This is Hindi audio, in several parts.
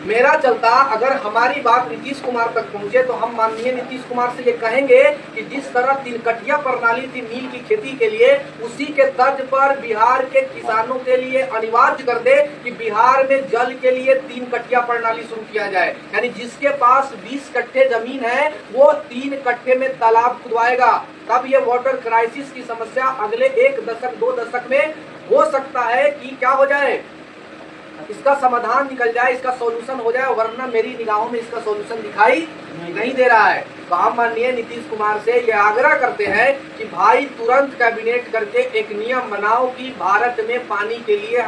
मेरा चलता अगर हमारी बात नीतीश कुमार तक पहुंचे तो हम माननीय नीतीश कुमार से ये कहेंगे कि जिस तरह तिनकटिया प्रणाली थी नील की खेती के लिए, उसी के तर्ज पर बिहार के किसानों के लिए अनिवार्य कर दे कि बिहार में जल के लिए 3 कटिया प्रणाली शुरू किया जाए। यानी जिसके पास 20 कट्ठे जमीन है वो 3 कट्ठे में तालाब खुदवाएगा। तब ये वाटर क्राइसिस की समस्या अगले 1 दशक 2 दशक में हो सकता है कि क्या हो जाए, इसका समाधान निकल जाए, इसका सॉल्यूशन हो जाए, वरना मेरी निगाहों में इसका सॉल्यूशन दिखाई नहीं दे रहा है। तो हम माननीय नीतीश कुमार से यह आग्रह करते हैं कि भाई तुरंत कैबिनेट करके एक नियम बनाओ कि भारत में पानी के लिए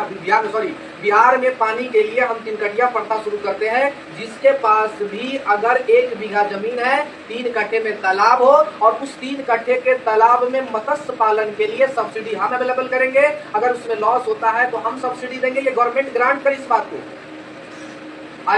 बिहार में पानी के लिए हम 3 कटिया प्रथा शुरू करते हैं। जिसके पास भी अगर 1 बीघा जमीन है, 3 कट्ठे में तालाब हो और उस 3 कट्ठे के तालाब में मत्स्य पालन के लिए सब्सिडी हम अवेलेबल करेंगे। अगर उसमें लॉस होता है तो हम सब्सिडी देंगे, ये गवर्नमेंट ग्रांट करे इस बात को।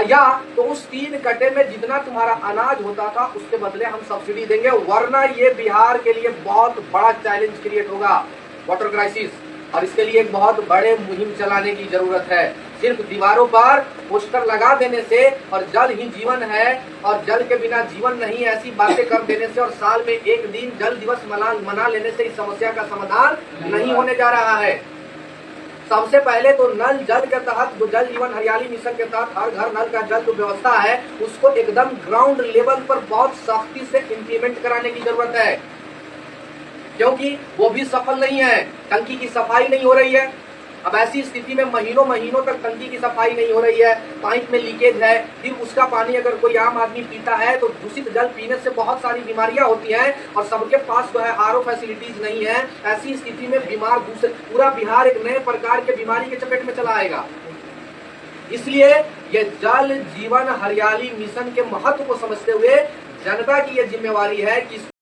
या तो उस 3 कट्ठे में जितना तुम्हारा अनाज होता था उसके बदले हम सब्सिडी देंगे, वरना ये बिहार के लिए बहुत बड़ा चैलेंज क्रिएट होगा वाटर क्राइसिस। और इसके लिए एक बहुत बड़े मुहिम चलाने की जरूरत है। सिर्फ दीवारों पर पोस्टर लगा देने से और जल ही जीवन है और जल के बिना जीवन नहीं, ऐसी बातें कर देने से और साल में 1 दिन जल दिवस मना लेने से इस समस्या का समाधान नहीं होने जा रहा है। सबसे पहले तो नल जल के तहत जो जल जीवन हरियाली मिशन के तहत हर घर नल का जल जो व्यवस्था है उसको एकदम ग्राउंड लेवल पर बहुत सख्ती से इम्प्लीमेंट कराने की जरूरत है, क्योंकि वो भी सफल नहीं है। टंकी की सफाई नहीं हो रही है। अब ऐसी स्थिति में महीनों तक टंकी की सफाई नहीं हो रही है, पाइप में लीकेज है, फिर उसका पानी अगर कोई आम आदमी पीता है तो दूषित जल पीने से बहुत सारी बीमारियां होती हैं और सबके पास जो है आरओ फैसिलिटीज नहीं है। ऐसी स्थिति में बीमार पूरा बिहार एक नए प्रकार के बीमारी के चपेट में चला आएगा। इसलिए ये जल जीवन हरियाली मिशन के महत्व को समझते हुए जनता की ये जिम्मेवारी है कि